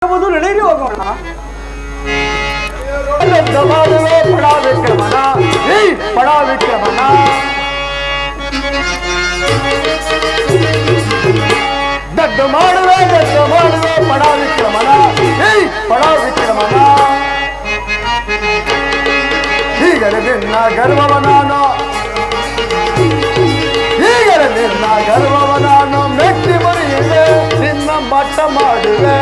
ನಡೆಯಿರಿ ಹೋಗೋಣ. ಪಡಾ ವಿಕ್ರಮಣ ಪಡಾ ವಿಕ್ರಮಣ ದಡ್ಡ ಮಾಡುವೆ ಪಡಾ ವಿಕ್ರಮಣ ಪಡಾ ವಿಕ್ರಮಣ ಹೀಗರೆ ನಿನ್ನ ಗರ್ವವ ನಾನು ಹೀಗರೆ ನಿನ್ನ ಗರ್ವವ ನಾನು ಮೆಟ್ಟಿ ಮರೆಯುವೆ ನಿನ್ನ ಮಟ್ಟ ಮಾಡುವೆ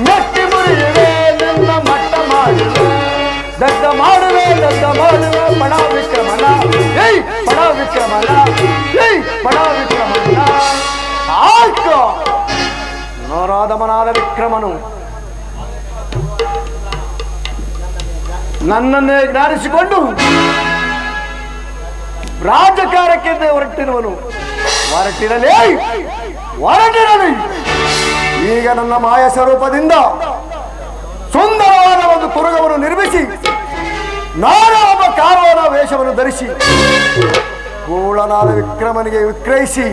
ಮೆಟ್ಟಿ ಮುರಿಯುವೆ ನಿನ್ನ ಮಟ್ಟ ಮಾಡುವೆ ದಡ್ಡ ಮಾಡುವೆ ಪಡಾ ವಿಕ್ರಮಣ ಪಡಾ ವಿಕ್ರಮಣ ಪಡಾ ವಿಕ್ರಮಣ ಆಯ್ತು ನರಾಧಮನಾದ ವಿಕ್ರಮನು ನನ್ನನ್ನೇ ಜ್ಞಾನಿಸಿಕೊಂಡು ರಾಜಕಾರಕ್ಕೆ ಹೊರಟಿರುವನು ಹೊರಟಿರಲಿ ಈಗ ನನ್ನ ಮಾಯ ಸ್ವರೂಪದಿಂದ ಸುಂದರವಾದ ಒಂದು ತುರುಗವನ್ನು ನಿರ್ಮಿಸಿ ನಾನು ಒಬ್ಬ ಕಾರವಾರ ವೇಷವನ್ನು ಧರಿಸಿ ಕೂಳನಾದ ವಿಕ್ರಮನಿಗೆ ವಿಕ್ರಯಿಸಿ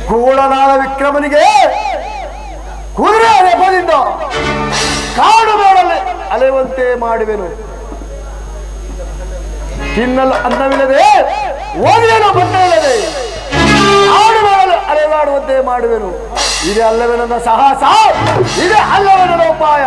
ಕೂಳನಾದ ವಿಕ್ರಮನಿಗೆ ಕುದುರೆ ನೆಪದಿಂದ ಕಾಡು ಮಾಡಲು ಅಲೆಯುವಂತೆ ಮಾಡುವೆನು. ತಿನ್ನಲು ಅನ್ನವಿಲ್ಲದೆ ಓದಿಯಲು ಬಟ್ಟೆ ಇಲ್ಲದೆ ಕಾಡು ಮಾಡಲು ಅಲೆದಾಡುವಂತೆ ಮಾಡುವೆನು. ಇದೇ ಅಲ್ಲವೇ ನನ್ನ ಸಾಹಸ, ಇದೇ ಅಲ್ಲವೇ ನನ್ನ ಉಪಾಯ.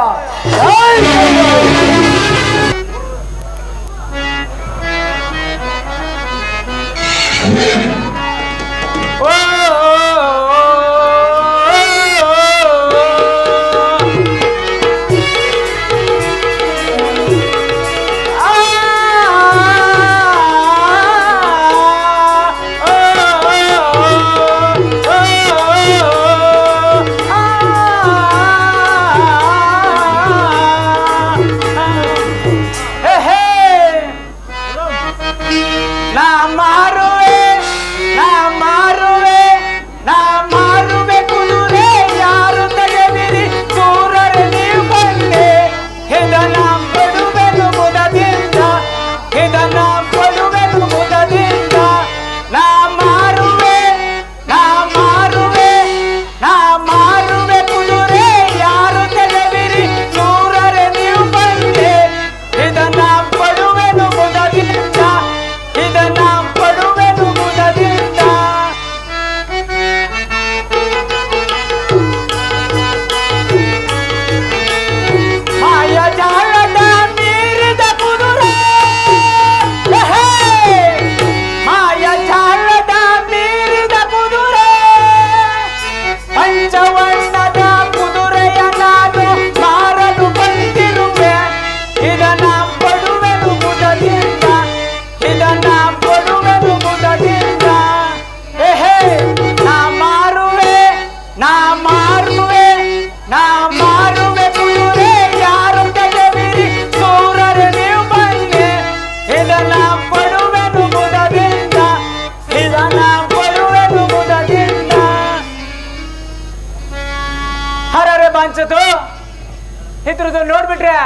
ಇದ್ರದ್ದು ನೋಡ್ಬಿಟ್ರೆ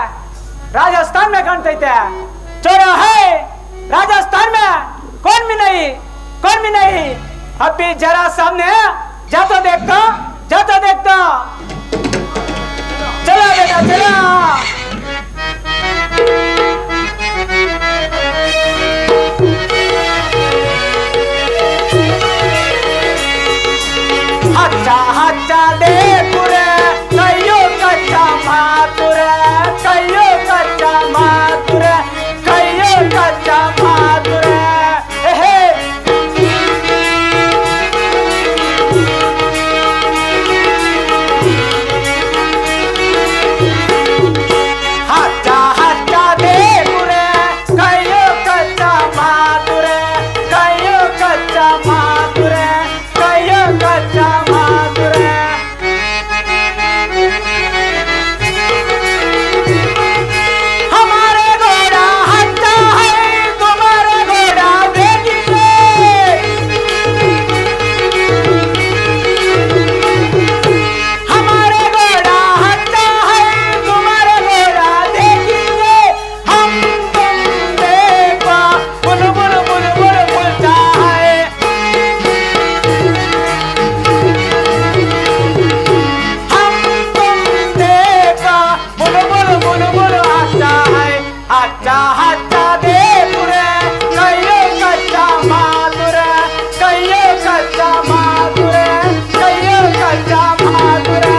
ರಾಜಸ್ಥಾನ್ में ಕಾಣ್ತೈತೆ. चोरा है राजस्थान में कौन भी नहीं अभी जरा सामने जाता देखता चला बेटा चला. अच्छा दे पूरे कयो कच्चा मातुर कयो कच्चा मातुर कच्चा मातुरे कहियो कच्चा मातुरे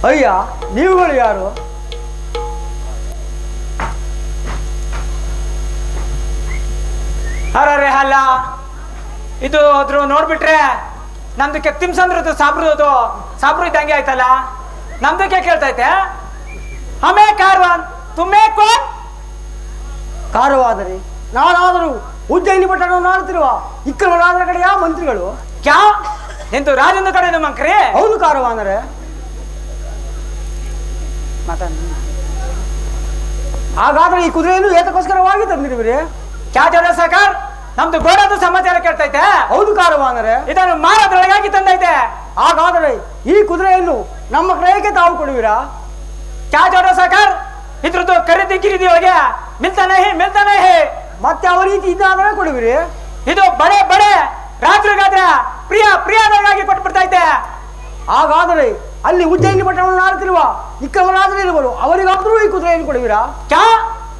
ಅಯ್ಯ ನೀವುಗಳು ಯಾರು? ಅರೆ ಅಲ್ಲ ಇದು ಅದ್ರ ನೋಡ್ಬಿಟ್ರೆ ನಮ್ದು ಕೆತ್ತಿಮ್ಸಂದ್ರದ್ದು ಸಾಬ್ರದ್ದು ಸಾಬ್ರು ಇದ್ದಂಗೆ ಆಯ್ತಲ್ಲ. ನಮ್ದಕ್ಕೆ ಕೇಳ್ತೈತೆ ಹಮೇ ಕಾರ್ವಾನ್ ತುಮೇ ಕೋನ್? ಕಾರವಾದರೆ ನಾನಾದರೂ ಉಜ್ಜಯಿನಿ ಪಟ್ಟಣವನ್ನು ಆಳ್ತಿರುವ ಇಕ್ಕಲ ರಾಜರ ಕಡೆಯ ಮಂತ್ರಿಗಳು. ಕ್ಯಾ ನಿಂತು ರಾಜನ ಕಡೆ ಮಂಕ್ರಿ? ಹೌದು ಕಾರವಾದರೆ. ಹಾಗಾದ್ರೆ ಈ ಕುದುರೆಯನ್ನು ಏತಕ್ಕೋಸ್ಕರವಾಗಿ ತಂದಿರುವಿರಿ? ಕ್ಯಾ ಜಡ ಸರ್ಕಾರ್ ನಮ್ದು ಗೋಡದ ಸಮಾಚಾರ ಕೇಳ್ತೈತೆ? ಹೌದು ಕಾರವಾದರೆ. ಇದನ್ನು ಮಾರದೊಳಗಾಗಿ ತಂದೈತೆ. ಹಾಗಾದರೆ ಈ ಕುದುರೆಯನ್ನು ನಮ್ಮ ಕ್ರಯಕ್ಕೆ ತಾವು ಕೊಡುವಿರಾ? ಕ್ಯಾ ಜಡ ಸರ್ಕಾರ್ ಇದ್ರದ್ದು ಖರೀದಿ ಗಿರಿದಿ ಒಳಗೆ ಮಿಲ್ತಾನೆ ಹೇ ಮತ್ತೆ ಯಾವ ರೀತಿ ಇದ್ದಾದ್ರೆ ಕೊಡುವಿರಿ? ಇದು ಬಡೆ ಬಡೆ ರಾಜ್ರಿಗಾದ್ರೆ ಪ್ರಿಯದವರಾಗಿ ಕೊಟ್ಬಿಡ್ತೈತೆ. ಹಾಗಾದರೆ ಅಲ್ಲಿ ಉಜ್ಜಯಿನಿ ಪಟ್ಟಣವನ್ನು ಆಳ್ತಿರುವ ಇಕ್ಕಮರಾಜರಿರುವರು ಅವರಿಗಾದ್ರೂ ಈ ಕುದುರೆಯನ್ನು ಕೊಡುವಿರಾ? ಕ್ಯಾ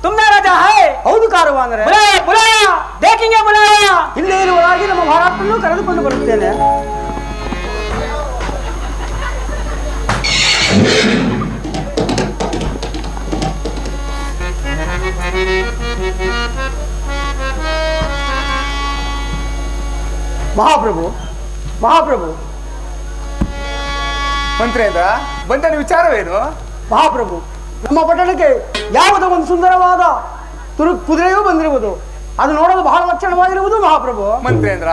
ತುಮ್ನೆ ರಾಜ ಹೈ? ಹೌದು ಕಾರವಾದರೆ. ದೇಖಿಂಗೆ ಬುಲಾಯ. ಇಲ್ಲೇ ಇರುವರಾಗಿ ನಮ್ಮ ಮಹಾರಾಷ್ಟ್ರನ್ನು ಕರೆದುಕೊಂಡು ಬರುತ್ತೇನೆ. ಮಹಾಪ್ರಭು ಮಂತ್ರೇಂದ್ರ ಬಂದನ ವಿಚಾರವೇನು? ಮಹಾಪ್ರಭು, ನಮ್ಮ ಪಟ್ಟಣಕ್ಕೆ ಯಾವುದೋ ಒಂದು ಸುಂದರವಾದ ಕುದುರೆಯೂ ಬಂದಿರುವುದು. ಅದು ನೋಡಲು ಬಹಳ ಲಕ್ಷಣವಾಗಿರುವುದು ಮಹಾಪ್ರಭು. ಮಂತ್ರೇಂದ್ರ,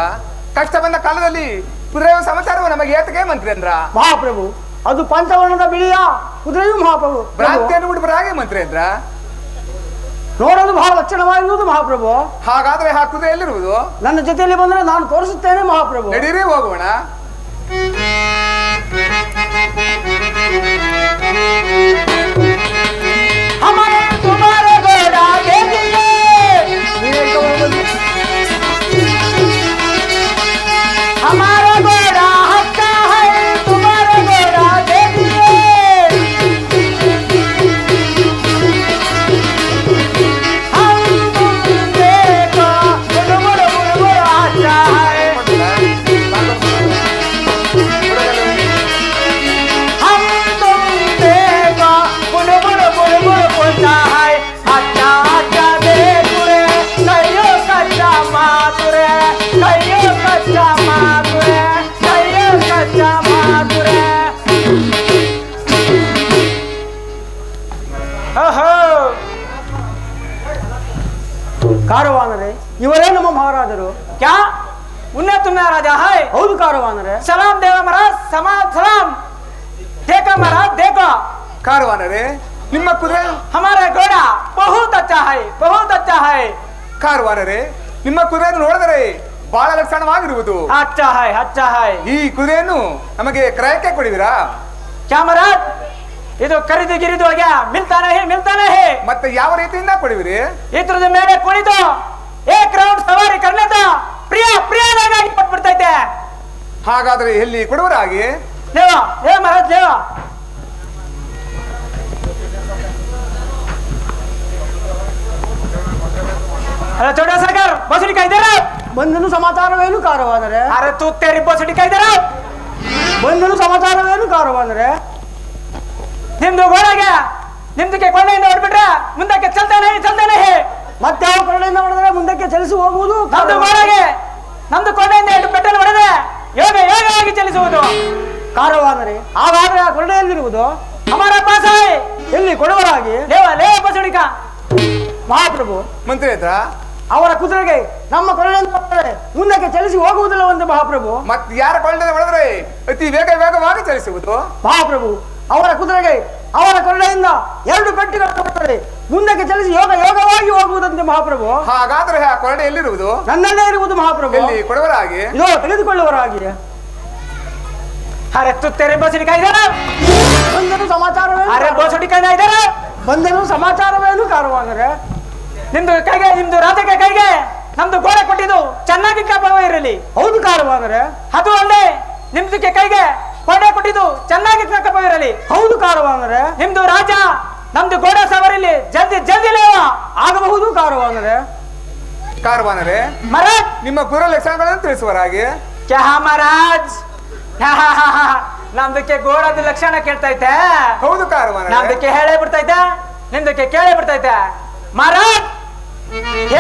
ಕಷ್ಟ ಬಂದ ಕಾಲದಲ್ಲಿ ಕುದುರೆಯ ಸಮಾಚಾರವು ನಮಗೆ ಏತಕ್ಕೆ ಮಂತ್ರೇಂದ್ರ? ಮಹಾಪ್ರಭು, ಅದು ಪಂಚವರ್ಣದ ಬಿಳಿಯ ಕುದುರೆಯೂ ಮಹಾಪ್ರಭು. ಭ್ರಾಂತಿಯನ್ನು ಬಿಡಬರ ಹಾಗೆ ಮಂತ್ರೇಂದ್ರ, ನೋಡಲು ಬಹಳ ಲಕ್ಷಣವಾಗಿರುವುದು ಮಹಾಪ್ರಭು. ಹಾಗಾದ್ರೆ ಆ ಕುದುರೆ ಎಲ್ಲಿರುವುದು? ನನ್ನ ಜೊತೆಯಲ್ಲಿ ಬಂದರೆ ನಾನು ತೋರಿಸುತ್ತೇನೆ ಮಹಾಪ್ರಭು. ನಡೀರಿ ಹೋಗೋಣ. ಕಾರವಾನರೇ, ಇವರೇ ನಮ್ಮ ಮಹಾರಾಜರು. ಕ್ಯಾ ಉನ್ನೆ ತುಮ್ನೆ ರಾಜ ಹೈ? ಹೌದು ಕಾರವಾನರೇ. ಸಲಾಂ ದೇವ ಮಹಾರಾಜ್, ಸಲಾಂ. देखो महाराज देखो. कारवानरे, ನಿಮ್ಮ ಕುದುರೆ हमारा घोड़ा बहुत अच्छा है, बहुत अच्छा है. कारवाನರೆ, ನಿಮ್ಮ ಕುದುರೆಯನ್ನು ನೋಡಿದರೆ ಬಹಳ ಲಕ್ಷಣವಾಗಿರುವುದು. अच्छा है, अच्छा है. ಈ ಕುದುರೆಯನ್ನು ನಮಗೆ ಕ್ರಯಕ್ಕೆ ಕೊಡುವಿರಾ? क्या महाराज ಇದು ಖರೀದಿ ಗಿರಿದು ಒಳಗೆ ಮಿಲ್ತಾನೆ ಹೇ. ಮತ್ತೆ ಯಾವ ರೀತಿಯಿಂದ ಕೊಡುವಿರಿ? ಇದ್ರದ ಮೇಲೆ ಕುಣಿದು ಏಕ್ ರೌಂಡ್ ಸವಾರಿ ಕರ್ನೆತ ಪ್ರಿಯನಾಗಿ ಕೊಟ್ಬಿಡ್ತೈತೆ. ಹಾಗಾದ್ರೆ ಎಲ್ಲಿ ಕೊಡುವರಾಗಿ? ದೇವ ಮಹಾರಾಜ್ ದೇವ. अरे छोटा सरकार बसड़ी का इधर ಬಂದನು ಸಮಾಚಾರವೇನು ಕಾರವಾದರೆ? अरे तू तेरी बसड़ी का इधर ಬಂದನು ಸಮಾಚಾರವೇನು ಕಾರವಾದರೆ? ನಿಮ್ದು ಗೋಡೆಗೆ ನಿಮ್ದಕ್ಕೆ ಕೊಂಡೆಯಿಂದ ಹೊಡ್ಬಿಟ್ರೆ ಮುಂದಕ್ಕೆ ಚಲ್ತಾನೆ ಮತ್ತೆ ಯಾವ ಕಡೆಯಿಂದ ಹೊಡೆದರೆ ಮುಂದಕ್ಕೆ ಚಲಿಸಿ ಹೋಗುವುದು. ನಮ್ದು ಗೋಡೆಗೆ ನಮ್ದು ಕೊಂಡೆಯಿಂದ ಪೆಟ್ಟಲು ಹೊಡೆದ್ರೆ ಯೋಗವಾಗಿ ಚಲಿಸುವುದು. ಕಾರವಾದರೆ ಹಾಗಾದ್ರೆ ಆ ಕೊರಡೆ ಎಲ್ಲಿರುವುದು? ಹಮಾರ ಪಾಸ್ ಹೈ. ಎಲ್ಲಿ ಕೊಡುವರಾಗಿ? ಲೇವ ಲೇವ ಬಸಡಿಕ. ಮಹಾಪ್ರಭು, ಮಂತ್ರಿ ಹತ್ರ ಅವರ ಕುದುರೆಗೆ ನಮ್ಮ ಕೊರಡೆ ಮುಂದಕ್ಕೆ ಚಲಿಸಿ ಹೋಗುವುದಿಲ್ಲವಂತೆ ಮಹಾಪ್ರಭು. ಮತ್ ಯಾರ ಕೊಳ್ಳೆ ಹೊಡೆದ್ರೆ ಅತಿ ವೇಗವಾಗಿ ಚಲಿಸುವುದು? ಮಹಾಪ್ರಭು, ಅವರ ಕುದುರೆಗೆ ಅವರ ಕೊರಡೆಯಿಂದ 2 ಪೆಟ್ಟುಗಳು ಬರುತ್ತದೆ, ಮುಂದಕ್ಕೆ ಚಲಿಸಿ ಯೋಗವಾಗಿ ಹೋಗುವುದಂತೆ ಮಹಾಪ್ರಭು. ಹಾಗಾದ್ರೆ ಆ ಕೊರಡೆ ಎಲ್ಲಿರುವುದು? ನನ್ನಲ್ಲೇ ಇರುವುದು ಮಹಾಪ್ರಭು. ಎಲ್ಲಿ ಕೊಡುವರಾಗಿ? ಇದೋ ತೆಗೆದುಕೊಳ್ಳುವರಾಗಿ. ಅರೆ ತು ತೆರೆ ಬಸಡಿಕ ಇದಾರ. ಬಂದನು ಸಮಾಚಾರವೇನು? ಅರೆ ಬಸಡಿಕ ಇದಾರ. ಬಂದನು ಸಮಾಚಾರವೇನು ಕಾರವಾದರೆ? ನಿಮ್ದು ಕೈಗೆ, ನಿಮ್ದು ರಾಜಕ್ಕೆ ಕೈಗೆ ನಮ್ದು ಗೋಡೆ ಕೊಟ್ಟಿದ್ದು ಚೆನ್ನಾಗಿ ಕಾಪಾವ ಇರಲಿ. ಹೌದು ಕಾರವಾದರೆ? ಅದು ಅಲ್ಲದೆ ನಿಮ್ದಕ್ಕೆ ಕೈಗೆ ಗೋಡೆ ಕೊಟ್ಟಿದ್ದು ಚೆನ್ನಾಗಿ ಕಾಪಾವ ಇರಲಿ. ಹೌದು ಕಾರವಾದರೆ? ನಿಮ್ದು ರಾಜ ನಮ್ದು ಗೋಡೆ ಸವರಿಲಿ ಜಲ್ದಿ ಜಲ್ದಿ ಲೇವ ಆಗಬಹುದು ಕಾರವಾದರೆ? ಕಾರ್ವಾನರೇ, ಮಹಾರಾಜ್ ನಿಮ್ಮ ಕುದುರೆ ಲಕ್ಷಣಗಳನ್ನು ತಿಳಿಸುವರಾಗಿ. ಕ್ಯಾ ಮಹಾರಾಜ್? ನಮ್ದಕ್ಕೆ ಗೋಡದ ಲಕ್ಷಣ ಕೇಳ್ತೈತೆ. ಹೌದು ಕಾರ್ವಾನರೇ. ನಮ್ದಕ್ಕೆ ಹೇಳೇ ಬಿಡ್ತೈತೆ, ನಿಮ್ದಕ್ಕೆ ಕೇಳೇ ಬಿಡ್ತೈತೆ. महाराज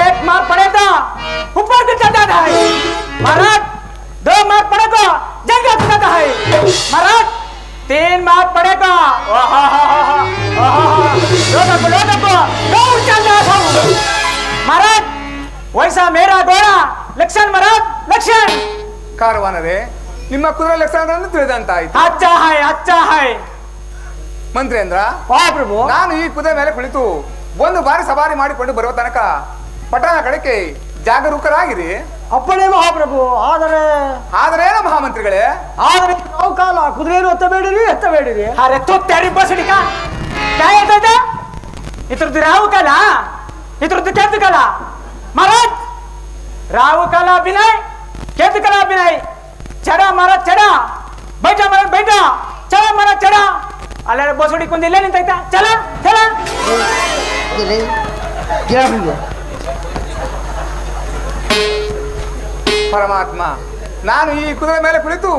एक मार पड़ेगा ऊपर से चढ़ जाता है महाराज, 2 मार पड़ेगा जगह से जाता है महाराज, 3 मार पड़ेगा महाराज। वैसा मेरा घोड़ा लक्षण महाराज, लक्षण। ಕಾರ್ವಾನರೇ, ನಿಮ್ಮ ಕುದುರೆ ಲಕ್ಷಣಗಳನ್ನು ತಿಳಿದಂತಾಯ್ತು. अच्छा है ಮಂತ್ರೇಂದ್ರ, ಮಹಾಪ್ರಭು, ನಾನು ಈ ಕುದುರೆ ಮೇಲೆ ಕುಳಿತು ಒಂದು ಬಾರಿ ಸವಾರಿ ಮಾಡಿಕೊಂಡು ಬರುವ ತನಕ ಪಟ್ಟಣ ಕಡೆಗೆ ಜಾಗರೂಕರಾಗಿರಿ. ಅಪ್ಪಣೆ ಮಹಾಪ್ರಭು. ಆದರೇನು ಮಹಾಮಂತ್ರಿಗಳೇ? ಆದರೆ ನಾವು ಕಾಲ ಕುದುರೆಯನ್ನು ಎತ್ತಬೇಡಿರಿ. अरे तो तेरी बसड़ी का क्या है दादा? इतरद राहु काला, इतरद केतु काला महाराज। राहु काला भी नहीं, केतु काला भी नहीं। चढ़ा महाराज चढ़ा, बैठा महाराज बैठा, चढ़ा महाराज चढ़ा। अल्लाह बसड़ी कुंदी ले नहीं था, चला चला। ಪರಮಾತ್ಮ, ನಾನು ಈ ಕುದುರೆ ಮೇಲೆ ಕುಳಿತು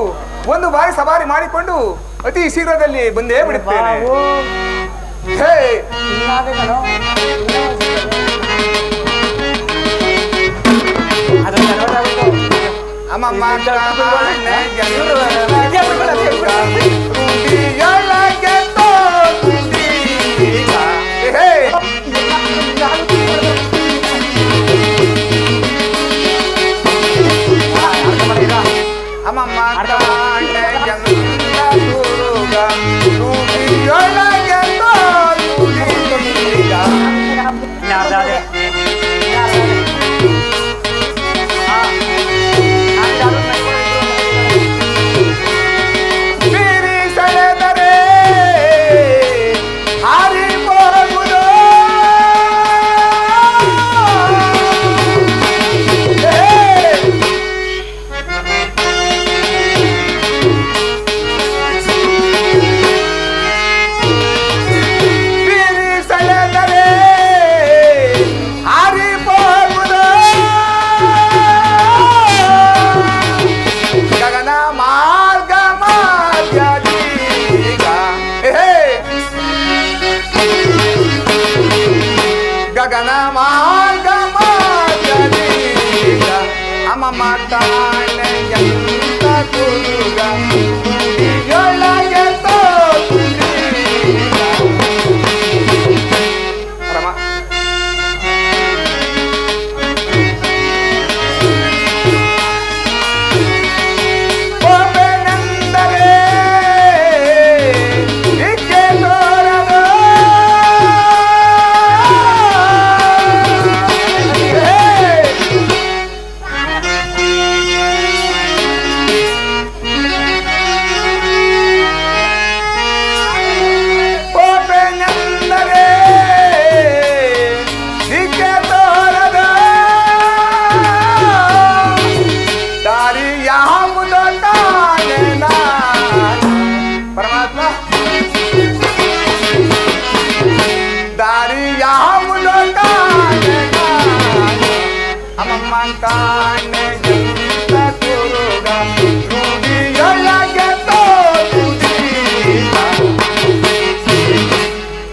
ಒಂದು ಬಾರಿ ಸವಾರಿ ಮಾಡಿಕೊಂಡು ಅತಿ ಶೀಘ್ರದಲ್ಲಿ ಬಂದೇ ಬಿಡುತ್ತೇನೆ. ಹೇ ಅಮ್ಮಮ್ಮ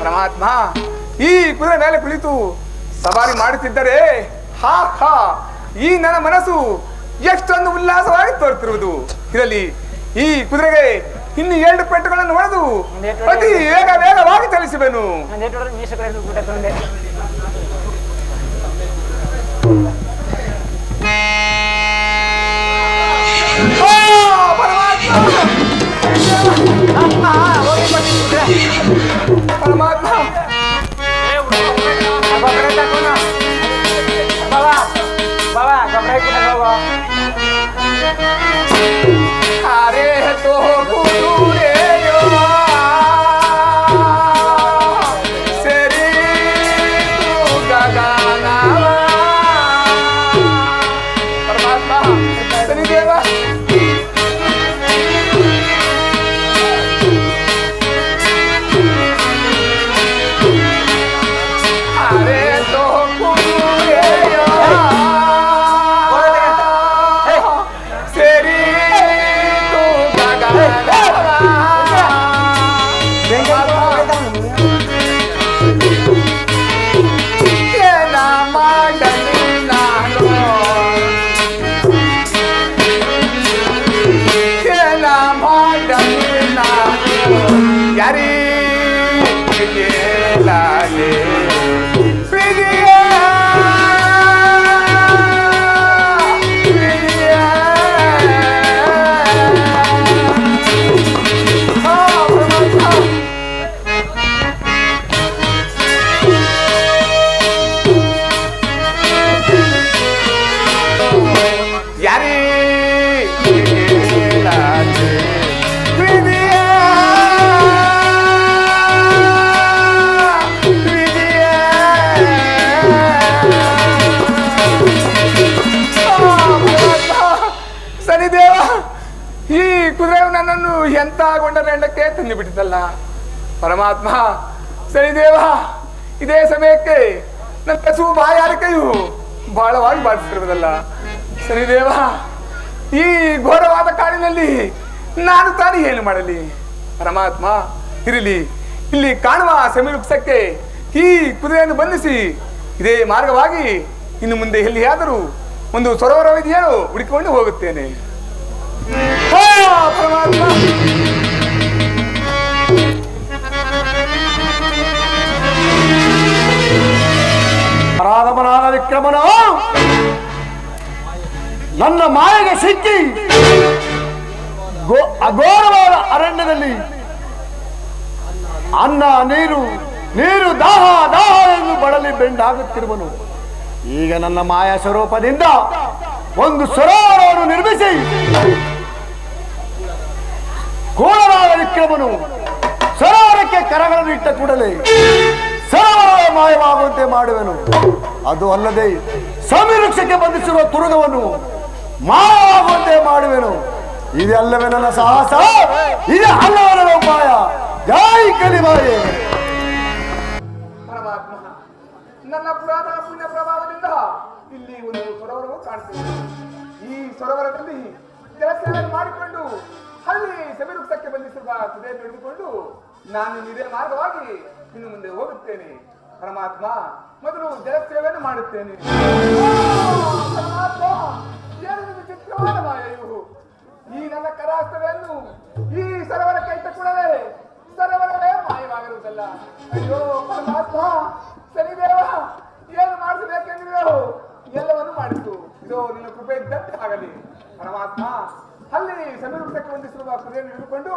ಪರಮಾತ್ಮ, ಈ ಕುದುರೆ ಮೇಲೆ ಕುಳಿತು ಸವಾರಿ ಮಾಡುತ್ತಿದ್ದರೆ ಹಾ ಹಾ ಈ ನನ್ನ ಮನಸ್ಸು ಎಷ್ಟೊಂದು ಉಲ್ಲಾಸವಾಗಿ ತೋರುತ್ತಿರುವುದು. ಇದರಲ್ಲಿ ಈ ಕುದುರೆಗೆ ಇನ್ನು 2 ಪೆಟ್ಟುಗಳನ್ನು ಹೊಡೆದು ಅತಿ ವೇಗವಾಗಿ ಚಲಿಸುವೆನು. ಪರಮಾತ್ಮ अरे तो गुरुरे यो सेरी तू गगना परमात्मा शनि देवा अरे तो गुरुरे यो सेरी यारी लाले ನನ್ನನ್ನು ಎಂತ ಗೊಂಡರೆಂಡಕ್ಕೆ ತಂದು ಬಿಟ್ಟಿದ್ದಲ್ಲ ಪರಮಾತ್ಮ. ಶನಿದೇವ, ಇದೇ ಸಮಯಕ್ಕೆ ನನ್ನ ಕಸು ಬಾಯಾರಿಕೆಯು ಬಹಳವಾಗಿ ಬಾಧಿಸಿರುವುದಲ್ಲ ಶನಿದೇವ. ಈ ಘೋರವಾದ ಕಾಡಿನಲ್ಲಿ ನಾನು ತಾನೇ ಏನು ಮಾಡಲಿ ಪರಮಾತ್ಮ. ಇರಲಿ, ಇಲ್ಲಿ ಕಾಣುವ ಸಮೀಪಕ್ಕೆ ಈ ಕುದುರೆಯನ್ನು ಬಂಧಿಸಿ ಇದೇ ಮಾರ್ಗವಾಗಿ ಇನ್ನು ಮುಂದೆ ಎಲ್ಲಿಯಾದರೂ ಒಂದು ಸರೋವರವಿದೆಯೋ ಹುಡುಕಿಕೊಂಡು ಹೋಗುತ್ತೇನೆ. ಪರಮಾತ್ಮ ಪರಾಧಮನಾದ ವಿಕ್ರಮನ ನನ್ನ ಮಾಯೆಗೆ ಸಿಕ್ಕಿ ಅಘೋರವಾದ ಅರಣ್ಯದಲ್ಲಿ ಅನ್ನ ನೀರು ನೀರು ದಾಹ ದಾಹ ಎಂದು ಬಳಲಿ ಬೆಂಡಾಗುತ್ತಿರುವನು. ಈಗ ನನ್ನ ಮಾಯಾ ಸ್ವರೂಪದಿಂದ ಒಂದು ಸರೋವರವನ್ನು ನಿರ್ಮಿಸಿ ಘೋರವಾದ ವಿಕ್ರಮನು ಸರೋವರಕ್ಕೆ ಕರಗಳನ್ನು ಇಟ್ಟ ಕೂಡಲೇ ಸರೋವರ ಮಾಯವಾಗುವಂತೆ ಮಾಡುವೆನು. ಅದು ಅಲ್ಲದೆ ಸಮೀವೃಕ್ಷಕ್ಕೆ ಬಂಧಿಸಿರುವ ತುರುಗವನ್ನು ಮಾಯವಾಗುವಂತೆ ಮಾಡುವೆನು. ಇದೆಲ್ಲವೇ ನನ್ನ ಸಾಹಸ, ಇದು ಅಲ್ಲವೇ ನನ್ನ ಉಪಾಯ. ಜೈ ಕಲಿಮಾಯೆ. ಪರಮಾತ್ಮ, ನನ್ನ ಪುರಾತನ ಪುಣ್ಯ ಪ್ರಭಾವದಿಂದ ಇಲ್ಲಿ ಒಂದು ಸರೋವರವು ಕಾಣ್ತೇವೆ. ಈ ಸರೋವರದಲ್ಲಿ ಜಲಸ್ನಾನ ಮಾಡಿಕೊಂಡು ಅಲ್ಲಿ ಸಮೀವೃಕ್ಷಕ್ಕೆ ಬಂಧಿಸಿರುವ ಕುದುರೆ ಹಿಡಿದುಕೊಂಡು ನಾನು ಇದೇ ಮಾರ್ಗವಾಗಿ ಇನ್ನು ಮುಂದೆ ಹೋಗುತ್ತೇನೆ ಪರಮಾತ್ಮ. ಮೊದಲು ಜಲಸೇವೆಯನ್ನು ಮಾಡುತ್ತೇನೆ. ಪರಮಾತ್ಮ, ಏನು ವಿಚಿತ್ರವಾದ ಮಾಯೆಯು! ಈ ನನ್ನ ಕರಾಸ್ತವನ್ನು ಈ ಸರೋವರಕ್ಕೆ ಇಟ್ಟ ಕೂಡಲೇ ಸರೋವರವೇ ಮಾಯವಾಗಿರುವುದಲ್ಲ. ಅಯ್ಯೋ ಪರಮಾತ್ಮ, ಶನಿದೇವ, ಏನು ಮಾಡಿಸಬೇಕೆಂದಿರೋ ಎಲ್ಲವನ್ನು ಮಾಡಿತು. ಇದು ನಿನ್ನ ಕೃಪೆ ಇದ್ದಂತೆ ಆಗಲಿ ಪರಮಾತ್ಮ. ಅಲ್ಲಿ ಸಮೀಪಕ್ಕೆ ಹೊಂದಿಸಿರುವ ಕುದುರೆಯನ್ನು ಹಿಡಿದುಕೊಂಡು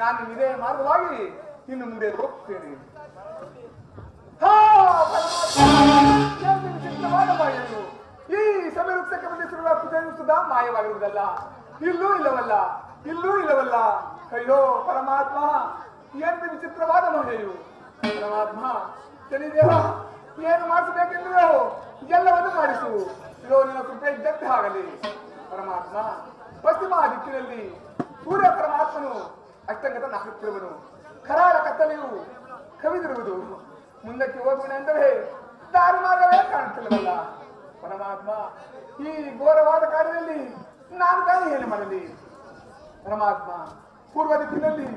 ನಾನು ಇದೇ ಮಾರ್ಗವಾಗಿ ಇನ್ನು ಮುಂದೆ ಹೋಗ್ತೇನೆ. ವಿಚಿತ್ರವಾದ ಮಾಯೆಯು! ಈ ಸಮೀಪಕ್ಕೆ ಬಂಧಿಸಿರುವ ಕುದುರೆಯನ್ನು ಸುಧಾ ಮಾಯವಾಗಿರುವುದಲ್ಲ. ಇಲ್ಲೂ ಇಲ್ಲವಲ್ಲ, ಇಲ್ಲೂ ಇಲ್ಲವಲ್ಲ. ಅಯ್ಯೋ ಪರಮಾತ್ಮ, ಏನು ವಿಚಿತ್ರವಾದ ಮಾಯೆಯು! ಪರಮಾತ್ಮ, ಶನಿದೇವ, ಏನು ಮಾಡಿಸಬೇಕೆಂದ್ರೆ ಎಲ್ಲವನ್ನು ಮಾಡಿಸು. ಇದು ನಿನ್ನ ಕೃಪೆ ಇದ್ದಂತೆ ಆಗಲಿ ಪರಮಾತ್ಮ. ಪಶ್ಚಿಮ ದಿಕ್ಕಿನಲ್ಲಿ ಸೂರ್ಯ ಪರಮಾತ್ಮನು ಅಷ್ಟಂಗತ ನಾಕುತ್ತಿರುವನು. ಕರಾಳ ಕತ್ತಲೆಯು ಕವಿದಿರುವುದು. ಮುಂದಕ್ಕೆ ಹೋಗೋಣ ಎಂದರೆ ದಾರಿ ಮಾರ್ಗವೇ ಕಾಣುತ್ತಿಲ್ಲವಲ್ಲ ಪರಮಾತ್ಮ. ಈ ಘೋರವಾದ ಕಾಡಿನಲ್ಲಿ ನಾನು ತಾನೇ ಏನು ಮಾಡಲಿ ಪರಮಾತ್ಮ. ಪೂರ್ವ ದಿಕ್ಕಿನಲ್ಲಿ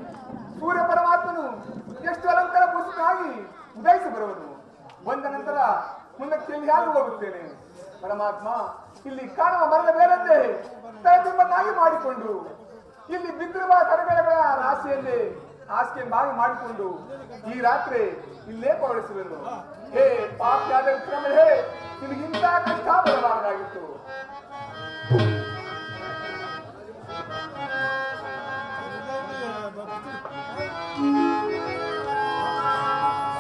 ಸೂರ್ಯ ಪರಮಾತ್ಮನು ಎಷ್ಟು ಅಲಂಕಾರ ಪೂರ್ಣವಾಗಿ ಉದಯಿಸಿ ಬರುವನು. ಬಂದ ನಂತರ ಮುಂದಕ್ಕೆ ಎಲ್ಲಿಯಾದರೂ ಹೋಗುತ್ತೇನೆ ಪರಮಾತ್ಮ. ಇಲ್ಲಿ ಕಾಣುವ ಮರದ ಬೇರಂತೆ ತಲೆತಿಂಬನ್ನಾಗಿ ಮಾಡಿಕೊಂಡು ಇಲ್ಲಿ ಬಿದ್ದಿರುವ ಕರಗಳ ರಾಶಿಯಲ್ಲಿ ಹಾಸಿಗೆ ಬಾಗಿ ಮಾಡಿಕೊಂಡು ಈ ರಾತ್ರಿ ಇಲ್ಲೇ ಪವಡಿಸುವೆನು. ಹೇ ಪಾಪಿಯಾದ ವಿಕ್ರಮ, ಹೇ ನಿನಗಿಂತ ಕಷ್ಟ ಬರಬಾರದಾಗಿತ್ತು.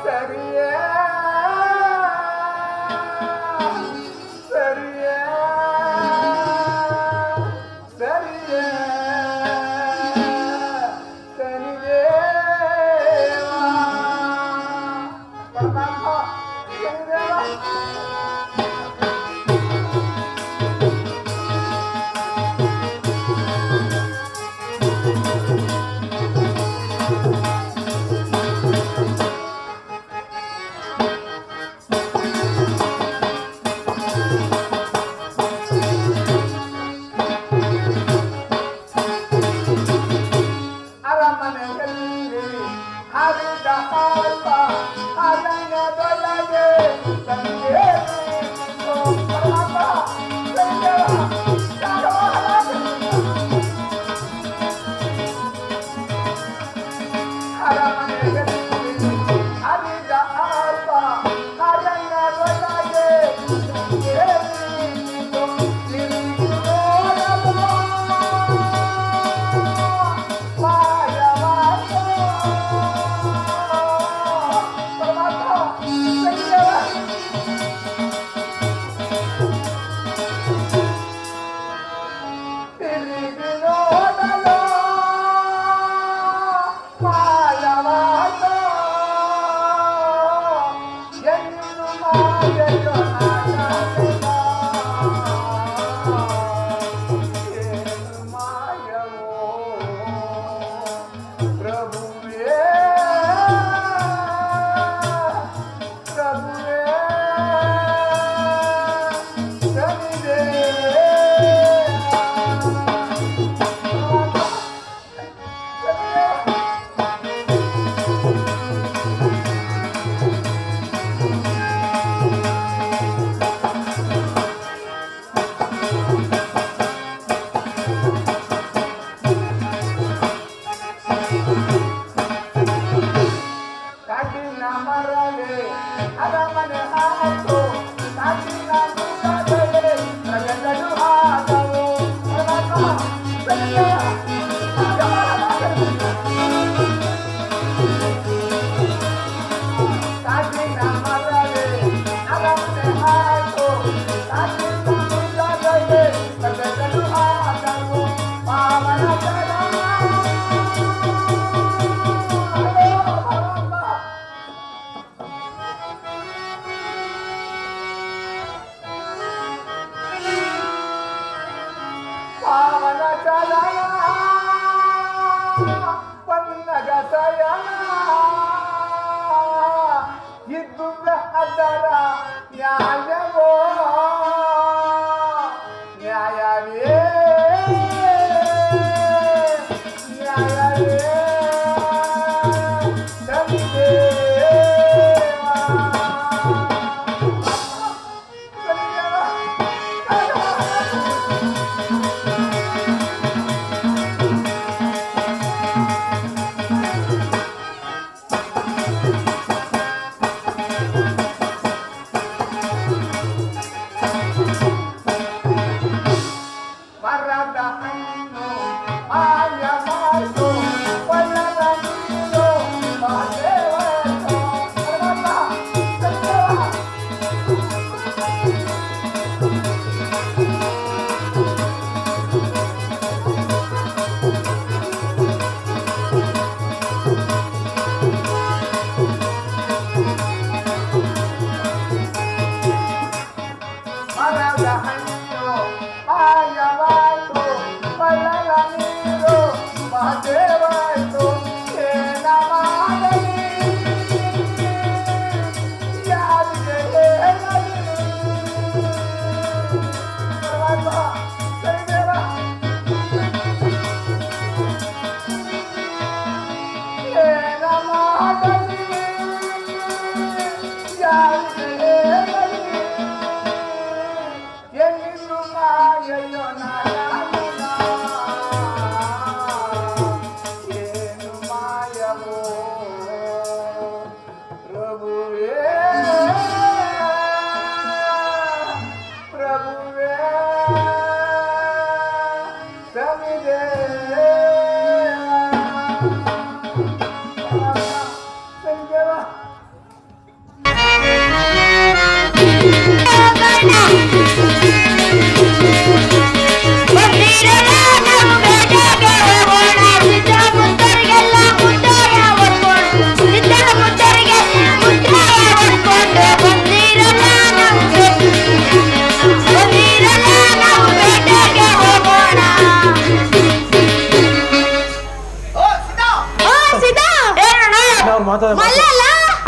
ಸರಿಯೇ ಸರಿಯೇ ಸರಿಯೇ ಶನಿದೇವ ಪರಮಾತ್ಮ ಶನಿದೇವ ಅರಮನೆಯಲ್ಲಿ ಹರಿದ ಹಾಸ ಅರಣ್ಯದೊಳಗೆ ತಂದೆ ಪರಮಾತ್ಮ ಶನಿದೇವ ಅರಮನೆಯಲ್ಲಿ ಹರಿದ ಹಾಸ ಅರಣ್ಯದೊಳಗೆ ಕಾಟಿನ ಮರವೇ ಅರಮನೆ ಹಾಕು ಕಾಟಿನ ಮುಖದಲ್ಲೇ ಪ್ರಜೆಗಳು ಆದವು. ಕಾಟಿನ ಮರವೇ ಅರಮನೆ ಹಾಕು ಕಾಟಿನ ಮುಖದಲ್ಲೇ ಪ್ರಜೆಗಳು ಆದವು. ಪಾವನ ಜಲ ಪಾವನ ಚಲನ ಪನ್ನಗ ಸಯನ ಇದ್ದು ಅದರ ನ್ಯಾಯವೋ ನ್ಯಾಯವೇ ನ್ಯಾಯವೇ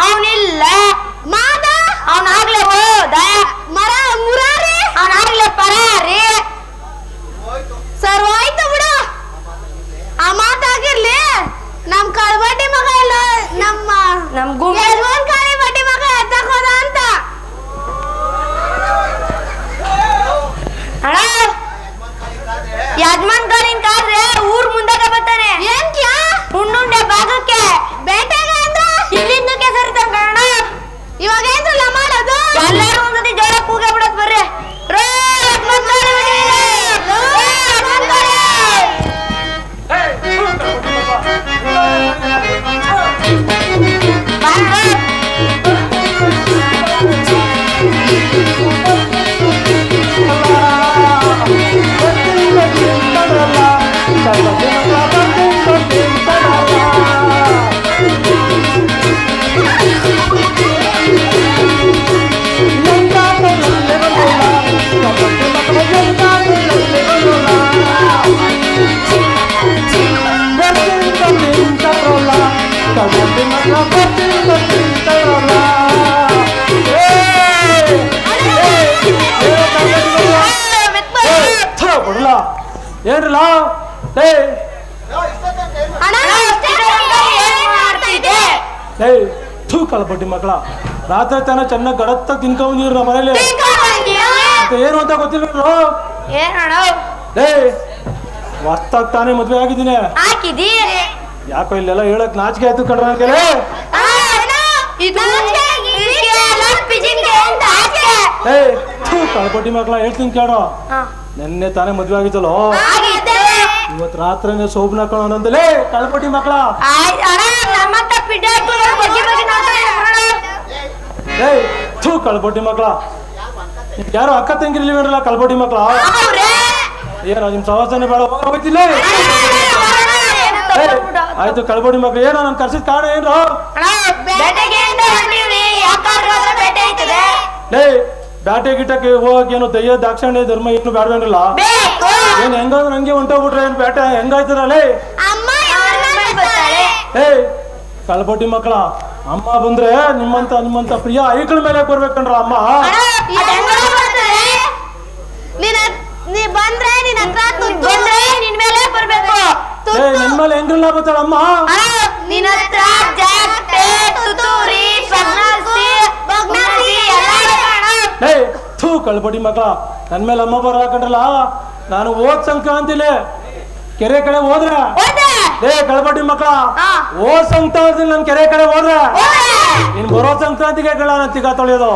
ಅವನಿಲ್ಲ. ಮಾದ ಅವನಾಗ್ಲೇ ಹೋದ. ಮುರಾರಿ ಅವನಾಗ್ಲೇ ಪರಾರಿ. ಸರ್ ಹೋಯ್ತು ಬಿಡು. ಆ ಮಾತಾಗಿರ್ಲಿ. ನಮ್ ಕಳ್ಬಡ್ಡಿ ಮಗ ಇಲ್ಲ, ನಮ್ ಯಜಮಾನ್ ಕಾಳಿ ಬಡ್ಡಿ ಮಗ ಎತ್ತಕ್ ಹೋದ ಅಂತ. ಅಣ್ಣ ಯಜಮಾನ್ ಕಾಳಿನ ಕಾದ್ರೆ ಊರ್ ಮುಂದಾಗ ಬರ್ತಾನೆ. ಏನ್ ಕ್ಯಾ ಉಂಡುಂಡೆ ಭಾಗಕ್ಕೆ ಬೇಟೆಗೆ ಅಂದ್ರೆ ಇಲ್ಲಿಂದಕ್ಕೆ ಸರಿತಂಗ. ಇವಾಗ ಏನ್ರಲ್ಲ ಮಾಡೋದು? ಎಲ್ಲರೂ ಒಂದ್ಸತಿ ಜೋಳ ಕೂಗೆ ಬಿಡೋದು ಬರ್ರಿ. ಯಜಮಾನ್ ಕಾಳಿ ಏನ್ರಲ್ಲ ಥೂ ಕಳ್ಪಟ್ಟಿ ಮಕ್ಕಳ ರಾತ್ರಿ ತನ ಚೆನ್ನಾಗಿ ಗಡತ್ತ ತಿನ್ಕೊಂಡ್ರು ನಮ್ಮ ಮನೇಲಿ. ಏನು ಅಂತ ಗೊತ್ತಿಲ್ಲ. ಹೊಸ್ತಾಗ ತಾನೇ ಮದ್ವೆ ಆಗಿದ್ದೀನಿ. ಯಾಕೋ ಇಲ್ಲೆಲ್ಲ ಹೇಳಕ್ ನಾಚಿಕೆ ಆಯ್ತು ಕಣ್ರ ನನಗೆ. ಥೂ ಕಳ್ಪಟ್ಟಿ ಮಕ್ಕಳ ಹೇಳ್ತೀನಿ ಕೇಳೋ. ನೆನ್ನೆ ತಾನೇ ಮದ್ವೆ ಆಗಿದ್ದಲ್ಲ, ಇವತ್ ರಾತ್ರಿನೇ ಶೋಭನ ಕಣೋಣಂತಲೇ ಕಳ್ಪಟ್ಟಿ ಮಕ್ಕಳ. ಥೂ ಕಳ್ಪಟ್ಟಿ ಮಕ್ಕಳ ಯಾರು ಅಕ್ಕ ತಂಗಿರ್ಲಿಲ್ಲ ಕಳ್ಪಟ್ಟಿ ಮಕ್ಕಳ. ಏನೋ ನಿಮ್ ಸವಾಸನೆ ಬೇಡ ಹೋಗ್ತಿಲ್ಲ. ಆಯ್ತು ಕಳ್ಪಟ್ಟಿ ಮಕ್ಳು ಏನೋ ನನ್ ಕರ್ಸಿದ ಕಾರಣ ಏನು? ಬ್ಯಾಟೆ ಗಿಟಕ್ಕೆ ಹೋಗಕ್ ಏನು ದಯ್ಯ ದಾಕ್ಷಾಣ್ಯ ಧರ್ಮ ಏನು ಬೇಡವೇನಿಲ್ಲ. ಏನ್ ಹೆಂಗಾದ್ರು ನಂಗೆ ಹೊಂಟೋಗ್ಬಿಟ್ರೆ ಏನ್ ಬ್ಯಾಟೆ ಹೆಂಗಾಯ್ತದಲ್ಲೇ? ಕಳ್ಪಟ್ಟಿ ಮಕ್ಕಳ ಅಮ್ಮ ಬಂದ್ರೆ ನಿಮ್ಮಂತ ಪ್ರಿಯ ಐಕ್ಳ ಮೇಲೆ ಬರ್ಬೇಕಂದ್ರ ಅಮ್ಮ. ನಿನ್ ಮೇಲೆ ಹೆಂಗ್ರಲ್ಲ ಬರ್ತಾಳ ಅಮ್ಮ. ಥೂ ಕಳ್ಪಟ್ಟಿ ಮಕ್ಕಳ ನನ್ ಮೇಲೆ ಅಮ್ಮ ಬರ್ಲಾಕಂಡ್ರಲ್ಲ. ನಾನು ಓದ್ ಸಂಕ್ರಾಂತಿಲಿ ಕೆರೆ ಕಡೆ ಹೋದ್ರೆ ಕಳ್ಪಟ್ಟಿ ಮಕ್ಕಳ ಓದ್ ಸಂಕ್ರಾಂತಿ ನನ್ ಕೆರೆ ಕಡೆ ಹೋದ್ರೆ ಇನ್ ಬರೋ ಸಂಕ್ರಾಂತಿಗೆ ನಾನು ತಿಗ ತೊಳೆಯೋದು.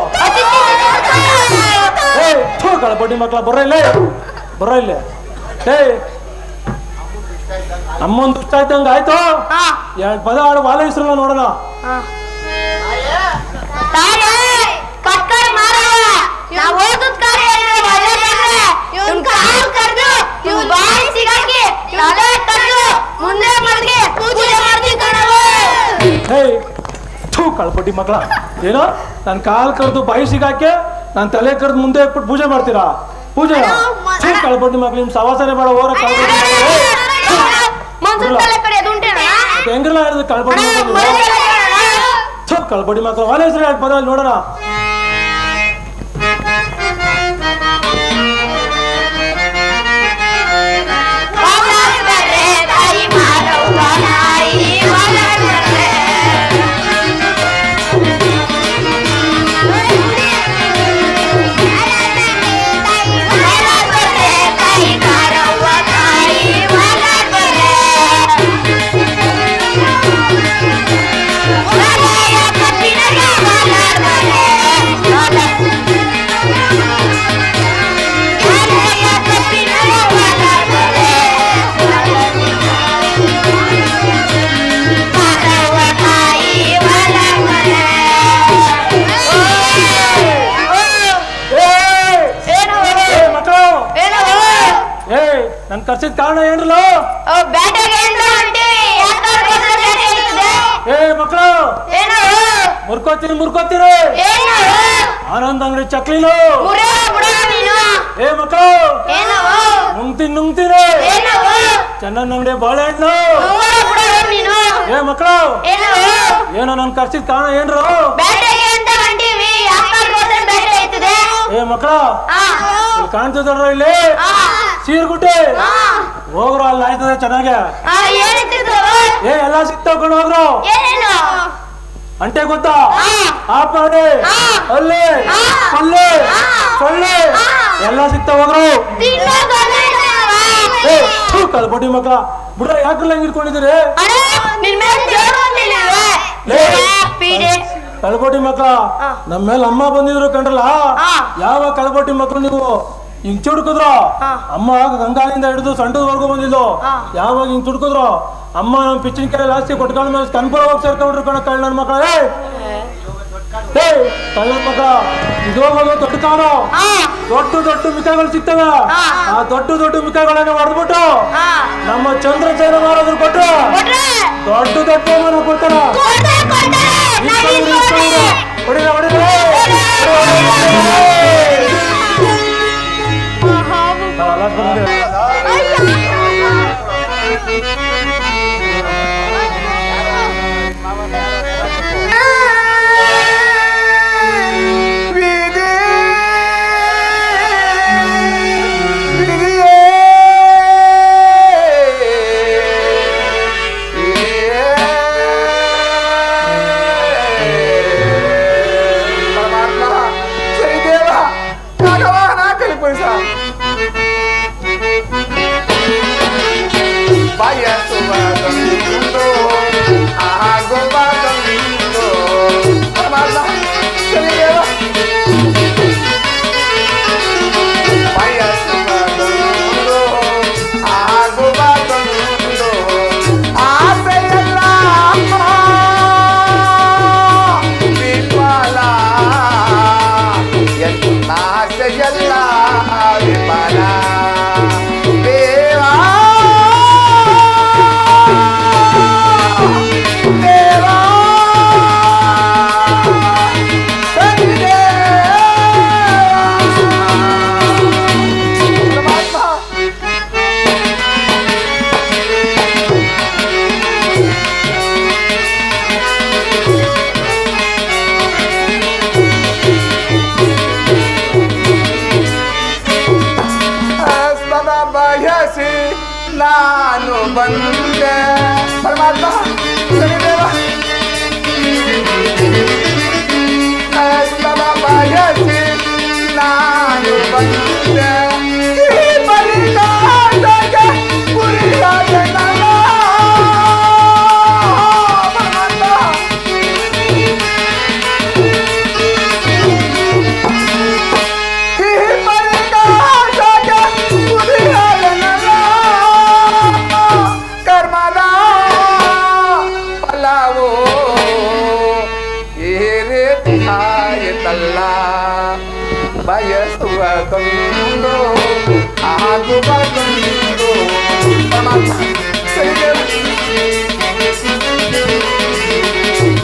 ಥೂ ಕಳ್ಪಟ್ಟಿ ಮಕ್ಕಳ ಬರೋ ಇಲ್ಲೇ. ಅಮ್ಮನ್ ದುಷ್ಟ ಆಯ್ತಂಗ ಆಯ್ತು. ಎರಡ್ ಪದ ಆಡು ವಾಲ ಹೆಸರಲ್ಲ ನೋಡೋಣ. ಥೂ ಕಳ್ಪಟ್ಟಿ ಮಕ್ಕಳ ಏನೋ ನನ್ ಕಾಲ್ ಕರೆದು ಬಾಯಿ ಸಿಗಾಕೆ ನಾನ್ ತಲೆ ಕರೆದು ಮುಂದೆ ಇಟ್ಬಿಟ್ಟು ಪೂಜೆ ಮಾಡ್ತೀರಾ? ಪೂಜೆ ಕಳ್ಪಟ್ಟಿ ಮಕ್ಳು ನಿಮ್ ಸವಾಸನೆ ಬೇಡ ಹೋರ ಹೆಂಗಿಲ್ಲ ಹೇಳಿದ್ರು ಕಳ್ಪಟ್ಟಿ ಮಕ್ಕಳು. ಕಳ್ಪಟ್ಟಿ ಮಕ್ಕಳು ವಾಲ ಹೆಸರು ಎರಡು ಪದ ನೋಡೋಣ. ನನ್ ಕರ್ಸಿದ ಕಾರಣ ಏನ್ರಲ್ಲ? ಮಕ್ಕಳು ಮುರ್ಕೋತೀರಿ ಆನಂದ್ ಅಂಗಡಿ ಚಕ್ಲಿನು. ಮಕ್ಕಳು ನುಂಗ್ತೀನಿ ಚೆನ್ನನ್ ಅಂಗಡಿ ಬಾಳೆಹಣ್ಣು. ಏ ಮಕ್ಕಳು ಏನು ಏನೋ ನನ್ ಕರ್ಸಿದ್ ಕಾರಣ ಏನ್ರು? ಬೇಟೆಗೆ ಅಂತ ಹೊಂಟೀವಿ. ಯಾಕಂದ್ರೆ ಹೋದ್ರೆ ಬೇಟೆ ಆಯ್ತದೆ. ಏ ಮಕ್ಕಳು ಇಲ್ಲಿ ಕಾಣ್ತದಲ್ರ ಇಲ್ಲಿ ಸೀರ್ಗುಟ್ಟೆ ಹೋಗ್ರು ಅಲ್ಲಿ ಆಯ್ತದೆ ಚೆನ್ನಾಗೆ. ಏನಿತ್ತು? ಏ ಎಲ್ಲ ಸಿಗ್ತಾವ್ ಕಣ್ ಹೋಗ್ರು. ಏನೇನು? ಅಂಟೆ ಗೊತ್ತಾ? ಆಪ್ ಮಾಡಿ ಅಲ್ಲಿ ಅಲ್ಲಿ ಸೊಳ್ಳೆ ಎಲ್ಲ ಸಿಗ್ತಾವ ಹೋಗ್ರು. ಏ ಕಲ್ಪಟ್ಟಿ ಮಕ್ಕಳ ಬಿಡ್ರ ಯಾಕ್ರಲ್ಲ ಹಿಂಗ್ ಇಟ್ಕೊಂಡಿದ್ದೀರಿ? ಕಳ್ಕೊಟ್ಟಿ ಮಕ್ಕಳ ನಮ್ಮ ಮೇಲೆ ಅಮ್ಮ ಬಂದಿದ್ರು ಕಂಡ್ರಲ್ಲ. ಯಾವ ಕಳ್ಕೊಟ್ಟಿ ಮಕ್ಕಳು ನೀವು ಹಿಂಗ್ ಚುಡ್ಕುದ್ರು? ಅಮ್ಮ ಗಂಗಾಲಿಂದ ಹಿಡಿದು ಸಂಡದವರೆಗೂ ಬಂದಿದ್ದು. ಯಾವಾಗ ಹಿಂಗ್ ಚುಡ್ಕುದ್ರು ಅಮ್ಮ ನಮ್ ಪಿಚ್ಚಿನ ಕೆರೆ ಲಾಸ್ತಿ ಕೊಟ್ಕೊಂಡ ಮೇಲೆ ಕನ್ಪುರ ಹೋಗಿ ಸೇರ್ಕೊಂಡ್ರು ಕಣ ಕಳ್ಳನ ಮಕ್ಕಳ. ಏ ಕಳ್ಳನ ಮಕ್ಕಳ ಇದು ಹೋಗೋದು ದೊಡ್ಡ ಕಾನು. ದೊಡ್ಡ ದೊಡ್ಡ ಮಿಕಾಯಿಗಳು ಸಿಗ್ತವೆ. ಆ ದೊಡ್ಡ ದೊಡ್ಡ ಮಿಕಾಯಿಗಳನ್ನ ಹೊಡೆದ್ಬಿಟ್ಟು ನಮ್ಮ ಚಂದ್ರಸೇನ ಮಾರಾದ್ರು ಕೊಟ್ರು ದೊಡ್ಡ ದೊಡ್ಡ ಬಹುಮಾನ ಕೊಡ್ತಾರ. ಹೊಡಿರ ಹೊಡಿರ ನಾನು ಬಂದೆ ಪರಮಾತ್ಮ ಶನಿದೇವ ಬಯಸಿ ನಾನು ಬಂದೆ ಬಯಸುವುದೊಂದು ಆಗುವುದೊಂದು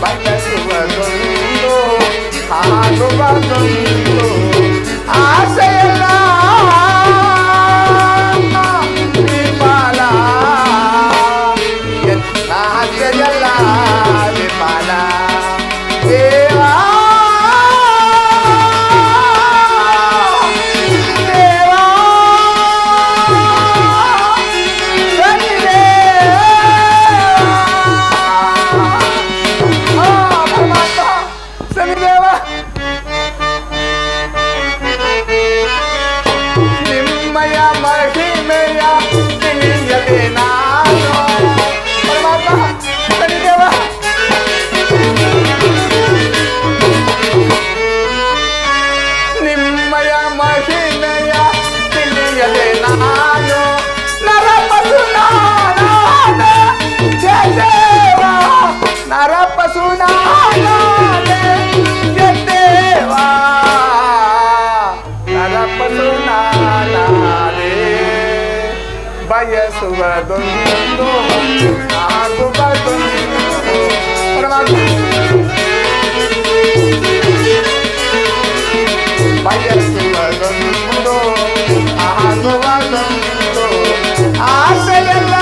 ಬಯಸುವುದೊಂದು ಆಗುವುದೊಂದು ಆಸೆಯಲ್ಲ ವಿಫಲ ಆಸೆಯಲ್ಲ ವಿಫಲ ದೇವಾ ಬಯಸುವುದೊಂದು ಆಗುವುದೊಂದು ಬಯಸುವುದೊಂದು ಆಗುವುದೊಂದು ಆಸೆಯಲ್ಲ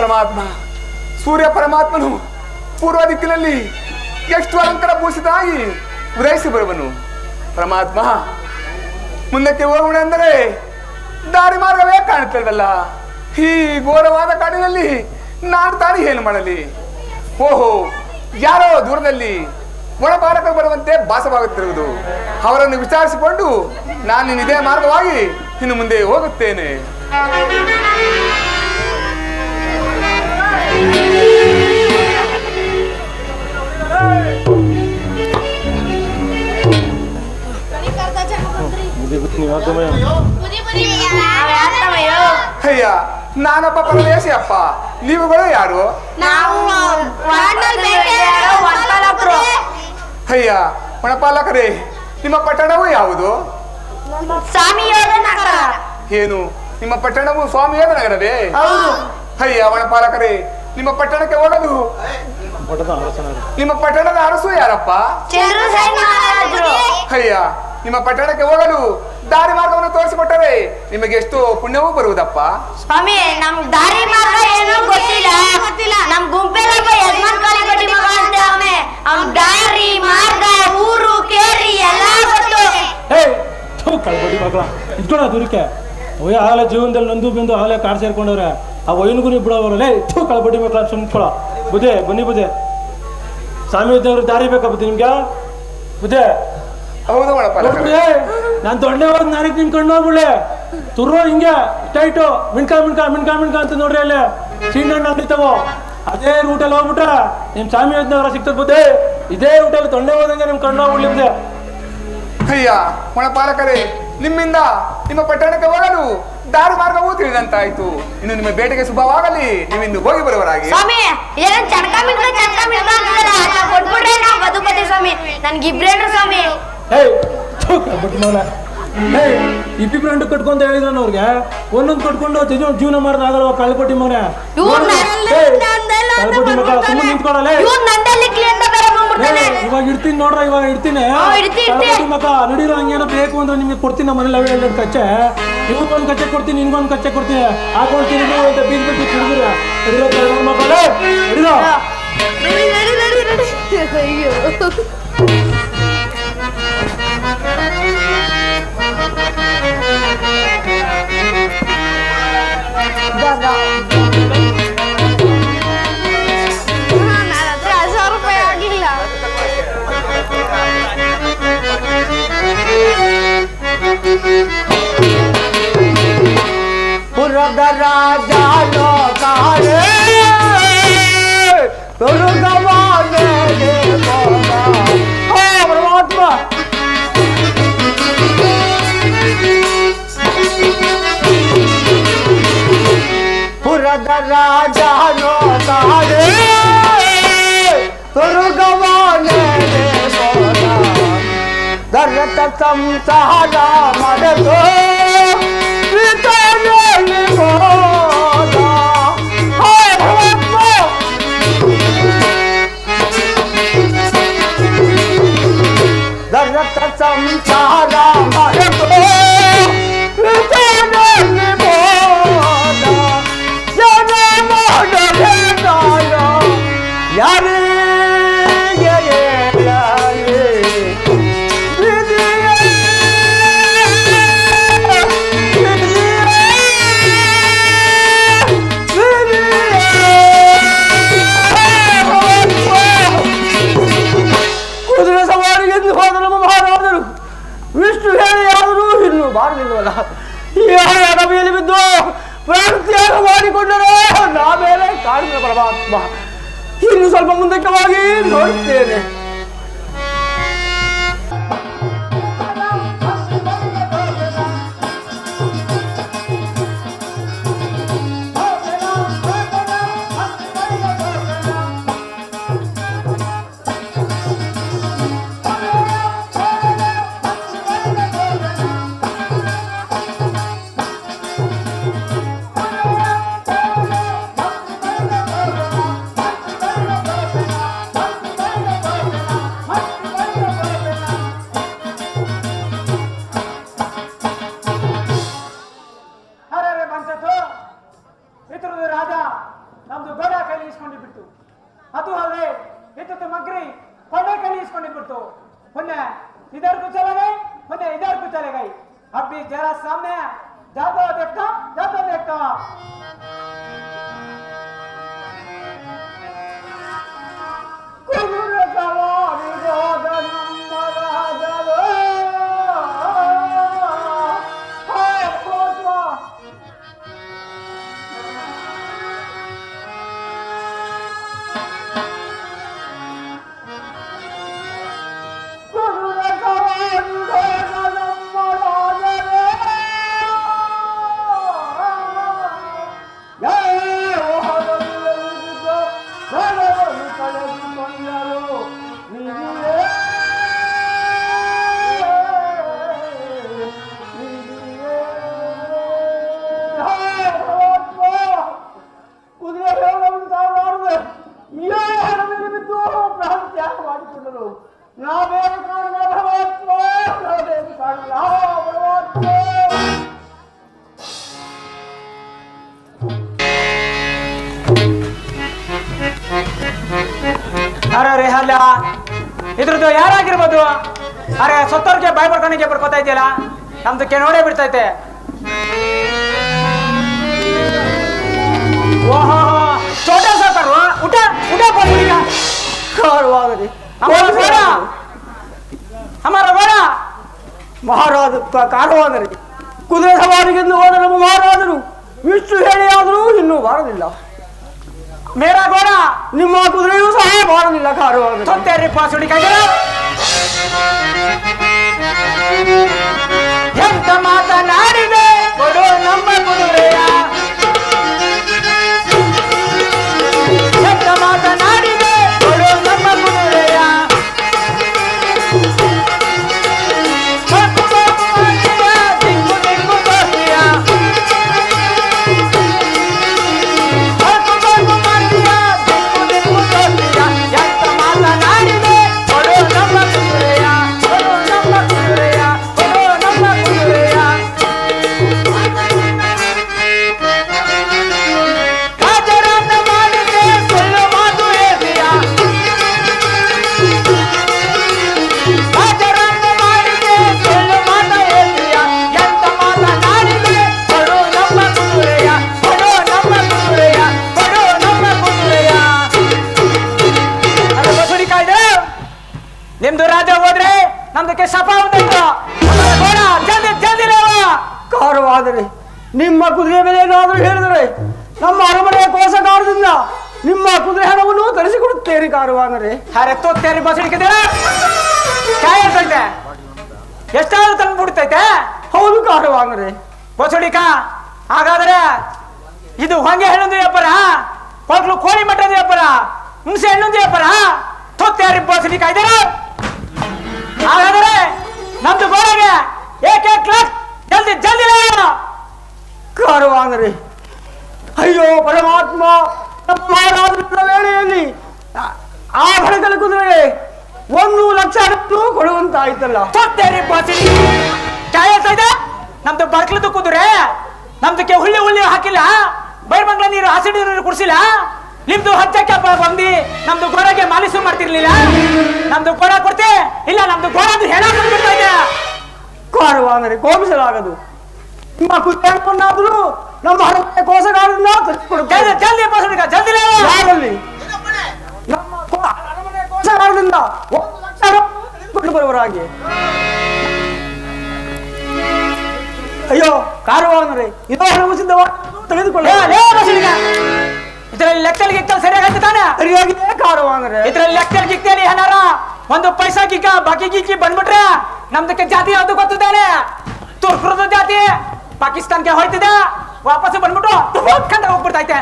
ಪರಮಾತ್ಮ ಸೂರ್ಯ ಪರಮಾತ್ಮನು ಪೂರ್ವ ದಿಕ್ಕಿನಲ್ಲಿ ಎಷ್ಟು ಅಲಂಕಾರ ಭೂಷಿತನಾಗಿ ಉದಯಿಸಿ ಬರುವನು. ಪರಮಾತ್ಮ ಮುಂದಕ್ಕೆ ಹೋಗೋಣ ಅಂದರೆ ದಾರಿ ಮಾರ್ಗವೇ ಕಾಣುತ್ತಲ್ವಲ್ಲ. ಈ ಘೋರವಾದ ಕಾಡಿನಲ್ಲಿ ನಾನು ತಾನೇ ಏನು ಮಾಡಲಿ? ಓಹೋ, ಯಾರೋ ದೂರದಲ್ಲಿ ಒಳಬಾಲಕರು ಬರುವಂತೆ ಭಾಸವಾಗುತ್ತಿರುವುದು. ಅವರನ್ನು ವಿಚಾರಿಸಿಕೊಂಡು ನಾನು ಇದೇ ಮಾರ್ಗವಾಗಿ ಇನ್ನು ಮುಂದೆ ಹೋಗುತ್ತೇನೆ. ಅಯ್ಯ, ನಾನೊಬ್ಬ ಪರದೇಶಿ ಅಪ್ಪ, ನೀವುಗಳು ಯಾರು? ಅಯ್ಯ, ವನಪಾಲಕರೇ, ನಿಮ್ಮ ಪಟ್ಟಣವು ಯಾವುದು? ಏನು, ನಿಮ್ಮ ಪಟ್ಟಣವು ಸ್ವಾಮಿಯೋಗ ನಗರವೇ? ಅಯ್ಯ ವನಪಾಲಕರೇ, ನಿಮ್ಮ ಪಟ್ಟಣಕ್ಕೆ ಹೋಗಲು ನಿಮ್ಮ ಪಟ್ಟಣದ ಅರಸು ಯಾರಪ್ಪ? ಅಯ್ಯ, ನಿಮ್ಮ ಪಟ್ಟಣಕ್ಕೆ ಹೋಗಲು ದಾರಿ ಮಾರ್ಗವನ್ನು ತೋರಿಸಿಕೊಟ್ಟರೆ ನಿಮಗೆ ಎಷ್ಟು ಪುಣ್ಯವೂ ಬರುವುದಪ್ಪ? ಸ್ವಾಮಿ, ನಮ್ ದಾರಿ ಮಾರ್ಗ ಏನೂ ಗೊತ್ತಿಲ್ಲ. ನಮ್ ಗುಂಪೆಲ್ಲ ಯಜಮಾನ್ ಕಾಳಿ ಕಟ್ಟಿ ಮಗ ಅಂತ ಅವನೇ. ಅವ್ನ್ ದಾರಿ ಮಾರ್ಗ ಊರು ಕೇರಿ ಎಲ್ಲ ಗೊತ್ತು. ಕಳ್ಬಡಿ ಮಗಳ ಇದ್ಕೊಳ ದೂರಕ್ಕೆ ಒಯ್ಯ ಆಲೆ ಜೀವನದಲ್ಲಿ ನಂದು ಬಂದು ಆಲೆ ಕಾಡ್ ಸೇರ್ಕೊಂಡವ್ರೆ. ಆ ಒಯ್ಯನಿಗೂ ನೀವು ಬಿಡೋರಲ್ಲ, ಕಳ್ಬಡಿ ಮಕ್ಕಳ ಸುಮ್ಕೊಳ. ಬುದ್ಧಿ ಬನ್ನಿ ಬುದ್ಧಿ, ಸ್ವಾಮಿ ಇದ್ದವ್ರು ದಾರಿ ಬೇಕಾ ಬುದ್ಧಿ ನಿಮ್ಗೆ? ಬುದ್ಧಿ ಹೌದು ನಾನ್ ದೊಡ್ಡ ಹೋಗಿ ನಾರಿಗೆ ನಿಮ್ ಕಣ್ಣು ಹೋಗ್ಬಿಡ್ಲೆ ತುರ್ರೋ ಹಿಂಗೆ ಟೈಟು ಮಿಣ್ಕಾ ಅಂತ ನೋಡ್ರಿ ಅಲ್ಲಿ ಸೀಣ್ಣಣ್ಣ ಅಂದಿತ್ತವೋ. ಅದೇ ರೂಟಲ್ಲಿ ಹೋಗ್ಬಿಟ್ರೆ ನಿಮ್ ಸ್ವಾಮಿ ಯೋಜನೆವರ ಸಿಗ್ತದ ಬುದ್ಧಿ. ಇದೇ ರೂಟಲ್ಲಿ ತೊಂಡೆ ಹೋದಂಗೆ ನಿಮ್ ಕಣ್ಣು ಹೋಗ್ಬಿಡ್ಲಿ ಬುದ್ಧಿ. ಅಯ್ಯ ವನಪಾಲಕರೇ, ನಿಮ್ಮಿಂದ ನಿಮ್ಮ ಪಟ್ಟಣಕ್ಕೆ ಹೋಗಲು ದಾರಿ ಮಾರ್ಗವೂ ತಿಳಿದಂತಾಯ್ತು. ಇನ್ನು ನಿಮ್ಮ ಬೇಟೆಗೆ ಶುಭವಾಗಲಿ. ನೀವಿಂದು ಹೋಗಿ ಬರುವರಾಗಿ. ಸ್ವಾಮಿ, ಏನೋ ಚಣಕ ಕೊಟ್ಬಿಟ್ರೆ ನಾವು ಬದುಕತಿ ಸ್ವಾಮಿ. ನನ್ಗಿಬ್ರೇನ್ರು ಸ್ವಾಮಿ. ಇಬ್ಬಿಬ್ರು ಕಟ್ಕೊಂತ ಹೇಳಿದ್ರು ಅವ್ರಿಗೆ, ಒಂದೊಂದು ಕಟ್ಕೊಂಡು ಜೀವನ ಮಾಡೋದು ಆಗಲ್ವ? ಕಳ್ಪಟ್ಟಿ ಮಗನೇ, ಕಳ್ಪಟ್ಟಿ ಮಗ ಸುಮ್ಮನೆ ನಿಂತ್ಕೊಳಲ್ಲ. ಇವಾಗ ಇಡ್ತೀನಿ ನೋಡ್ರ, ಇವಾಗ ಇಡ್ತೀನಿ. ಕಳ್ಪಟ್ಟಿ ಮಗ ನಡೀರೋ ಹಂಗೇನೋ ಬೇಕು ಅಂದ್ರೆ ನಿಮ್ಗೆ ಕೊಡ್ತೀನಿ. ನಮ್ಮ ಮನೇಲಿ ಅವೆ 2 ಕಚ್ಚೆ, ಇವ್ರಿಗೊಂದು ಕಚ್ಚೆ ಕೊಡ್ತೀನಿ, ನಿನ್ಗೊಂದು ಕಚ್ಚೆ ಕೊಡ್ತೀನಿ. ಹಾಕೊಳ್ತೀನಿ ಅಂತ ಬೀಸ್ ಬಿಟ್ಟು ಹಿಡಿದ್ರೆ ನಡೀರೋ ಮಕ್ಕಳೇ, ನಡೀರೋ. ಪುರದ ರಾಜ ಲೋಕಾರೆ ಪರಮಾತ್ಮ ಪುರದ ರಾಜ ಲೋಕಾರೆ ಪರಗವಾನೆ ದರ್ತ ಸಂಸಾರ ಮಾಡೋ ದರ್ತ ಸಂಸಾರ ಮಾಡೋ ಕುದುರೆ ಸವಾರಿಗೆಂದು ಹೋದ ನಮ್ಮ ಮಹಾರಾಜರು ವಿಷ್ಣು ಹೇಳಿ ಯಾರು ಇನ್ನು ಬಾರಲಿಲ್ವಲ್ಲ. ಈ ಅಡವಿಯಲ್ಲಿ ಬಿದ್ದು ಪ್ರಾಣತ್ಯಾಗ ಮಾಡಿಕೊಂಡರೆ ನಾ ಮೇಲೆ ಕಾಡಿನ ಪರಮಾತ್ಮ. ಇನ್ನು ಸ್ವಲ್ಪ ಮುಂದಕ್ಕೆ ಹೋಗಿ ನೋಡುತ್ತೇನೆ. ನಮ್ದು ಗೋಡ ಕೈಲಿ ಇಸ್ಕೊಂಡು ಬಿಟ್ಟು, ಅದು ಅಲ್ಲದೆ ಇತ್ತು ಮಗ್ರಿ ಕೊಂಡೆ ಕೈಲಿ ಇಸ್ಕೊಂಡು ಬಿಟ್ಟು, ಮೊನ್ನೆ इधर को चले गए, मुझे इधर को चले गई। अब भी जरा सामने जाता देखता ಅರೆ ಅಲ್ಲ ಇದ್ರದ್ದು ಯಾರಾಗಿರ್ಬೋದು? ಅರೆ ಸತ್ತೋರ್ಗೆ ಬಾಯ್ ಬರ್ಕೊನಿಗೆ ಬರ್ಕೋತಾ ಇದೆಯಲ್ಲ, ನಮ್ದಕ್ಕೆ ನೋಡೇ ಬಿಡ್ತೈತೆ. ಓಹೋ ಚೋಟ ಸಾಕರು ಊಟ ಊಟ ಬಂದ್ಬಿಡಿಗ ಹಮಾರ ಗೋಡ ಮಹಾರಾಜ ಕಾರವಾದರೆ ಕುದುರೆ ಸವಾರಿಗೆಂದು ಹೋದ ನಮ್ಮ ಮಹಾರಾಜರು ಇಷ್ಟು ಹೇಳಿ ಆದರೂ ಇನ್ನೂ ಬಾರಲಿಲ್ಲ. ಮೇರಾ ಗೋಡ ನಿಮ್ಮ ಕುದುರೆಯೂ ಸಹ ಬಾರಲಿಲ್ಲ. ಕಾರವಾದರೆ ತೊಂತೇರಿ ಪಾಸುಡಿ ಕೈಗಳ ಎಂತ ಮಾತನಾಡಿದೆ ಕೊಡು ನಮ್ಮ ಕುದುರೆಯ, ಎಂತ ಮಾತನಾಡಿದೆ ಕೊಡು ನಮ್ಮ ಕುದುರೆಯ. ದಿಕ್ಕು ದಿಕ್ಕು ತೋರಿಯ, ದಿಕ್ಕು ದಿಕ್ಕು ತೋರಿಯ. ಎಂತ ಮಾತನಾಡಿದೆ ಕೊಡು ನಮ್ಮ ಕುದುರೆಯ, ಕೊಡು ನಮ್ಮ ಕುದುರೆಯ, ಕೊಡು ನಮ್ಮ ಕುದುರೆಯ. ರಾಜರನ್ನ ಮಾಡಿದೆ ಸುಳ್ಳು ಮಾತು ಹೇಳಿಯ, ರಾಜರನ್ನ ಮಾಡಿದೆ ಸುಳ್ಳು ಮಾತು ಹೇಳಿಯ. ಎಂತ ಮಾತನಾಡಿದೆ ಕೊಡು ನಮ್ಮ ಕುದುರೆಯ, ಕೊಡು ನಮ್ಮ ಕುದುರೆಯ, ಕೊಡು ನಮ್ಮ ಕುದುರೆಯ. ಅದು ಬಸುಡಿ ಕಾಯ್ದೆ ನಿಮ್ದು ರಾಜ ಹೋದ್ರೆ ನಮ್ದಕ್ಕೆ ಸಫಾ ಉಂಟಾಯ್ತು. ಗೋಡ ಜಲ್ದಿ ಜಲ್ದಿ ರೇವ. ಕಾರವಾದರೆ ನಿಮ್ಮ ಕುದುರೆ ಮೇಲೆ ಏನಾದರೂ ಹೇಳಿದರೆ ನಮ್ಮ ಅರಮನೆಯ ಕೋಸಗಾರದಿಂದ ನಿಮ್ಮ ಕುದುರೆ ಹಣವನ್ನು ತರಿಸಿಕೊಡುತ್ತೇನೆ. ಕಾರವಾದರೆ ಅರೆ ತೋತ್ತೇರಿ ಬಸಡಿಕೆ ಕಾಯ ಹೇಳ್ತೈತೆ, ಎಷ್ಟಾದ್ರೂ ತಂದು ಬಿಡ್ತೈತೆ. ಹೌದು ಕಾರವಾದರೆ ಬಸಡಿಕ ಹಾಗಾದ್ರೆ ಇದು ಹೊಂಗೆ ಹೆಣ್ಣೊಂದು ವ್ಯಾಪಾರ, ಕೊಡ್ಲು ಕೋಳಿ ಮಟ್ಟದ ವ್ಯಾಪಾರ, ಹುಣಸೆ ಹೆಣ್ಣೊಂದು ವ್ಯಾಪಾರ. ತೋತ್ತೇರಿ ಬಸಡಿಕ ಇದ್ದಾರೆ. ಹಾಗಾದ್ರೆ ನಮ್ದು ಗೋಡೆಗೆ ಏಕೆ ಕ್ಲಾಸ್ ಜಲ್ದಿ ಜಲ್ದಿ ಲೇವ. ಕಾರವಾದರೆ ಅಯ್ಯೋ ಪರಮಾತ್ಮ, ನಮ್ಮ ಮಹಾರಾಜರ ವೇಳೆಯಲ್ಲಿ ಆಭರಣಗಳ ಕುದುರೆ 1,00,000 ಕೊಡುವಂತಾಯ್ತಲ್ಲ. ತೋತ್ತೇರಿ ಬಸಡಿ ಕಾಯ ಹೇಳ್ತೈತೆ. ನಮ್ದು ಬರ್ಕ್ಲದ್ದು ಕುದುರೆ, ನಮ್ದಕ್ಕೆ ಹುಳ್ಳಿ ಹುಳ್ಳಿ ಹಾಕಿಲ್ಲ, ಬೈರ್ಮಂಗ್ಲ ನೀರು ಹಸಿರು ನೀರು ಕುಡಿಸಿಲ್ಲ. ನಿಮ್ದು ಹಚ್ಚಕ್ಕೆ ಬಂದಿ ನಮ್ದು ಗೋಡೆಗೆ ಮಾಲಿಸು ಮಾಡ್ತಿರ್ಲಿಲ್ಲ. ನಮ್ದು ಗೋಡ ಕೊಡ್ತೆ ಇಲ್ಲ, ನಮ್ದು ಗೋಡ ಹೇಳ ಬಿಡ್ತಾ ಇದೆ. ಕಾರವಾದರೆ ಕೋಪಿಸಲಾಗದು. ನಿಮ್ಮ ಕುದುರೆಯನ್ನಾದರೂ ನಮ್ಮ ಅರಮನೆಯ ಕೋಸಗಾರರಿಂದ ತರಿಸಿಕೊಡುತ್ತೇವೆ. ಜಲ್ದಿ ಜಲ್ದಿ ಬಸಡಿಕ ಜಲ್ದಿ ಲೇವ. ಯಾರಲ್ಲಿ ನಮ್ಮ ಅರಮನೆಯ ಕೋಸಗಾರದಿಂದ 1,00,000 ತೆಗೆದುಕೊಂಡು ಬರುವರಾಗಿ. ಅಯ್ಯೋ ಕಾರವಾದರೆ ಇದೋ ಹಣವು ಸಿದ್ಧವಾಗಿ ತೆಗೆದುಕೊಳ್ಳ. ಇದರಲ್ಲಿ ಲೆಕ್ಕಲ್ ಗಿಕ್ಕಲ್ ಸರಿಯಾಗಿ ತಾನೆ ಸರಿಯಾಗಿದೆ ಕಾರವಾದರೆ. ಇದ್ರಲ್ಲಿ ಲೆಕ್ಕಲ್ ಗಿಕ್ಕಲಿ ಹಣಾರ ಒಂದು ಪೈಸಾ ಗಿಕ್ಕ ಬಾಕಿ ಗಿಕ್ಕಿ ಬಂದ್ಬಿಟ್ರೆ ನಮ್ದಕ್ಕೆ ಜಾತಿ ಯಾವ್ದು ಗೊತ್ತಿದ್ದಾನೆ. ತುರ್ಕುರದ ಜಾತಿ ಪಾಕಿಸ್ತಾನ್ಗೆ ಹೋಯ್ತಿದೆ, ವಾಪಸ್ ಬಂದ್ಬಿಟ್ಟು ಕಂಡ ಹೋಗ್ಬಿಡ್ತೈತೆ.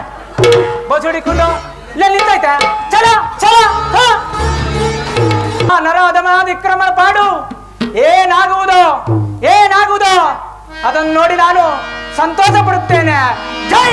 ಬಸ್ ಹಿಡಿಕೊಂಡು ಇಲ್ಲೇ ನಿಂತೈತೆ. ಚಲ ಚಲ ನರಾಧಮ ವಿಕ್ರಮ ಪಾಡು ಏನಾಗುವುದು ಏನಾಗುವುದು ಅದನ್ನು ನೋಡಿ ನಾನು ಸಂತೋಷ ಪಡುತ್ತೇನೆ. ಜೈ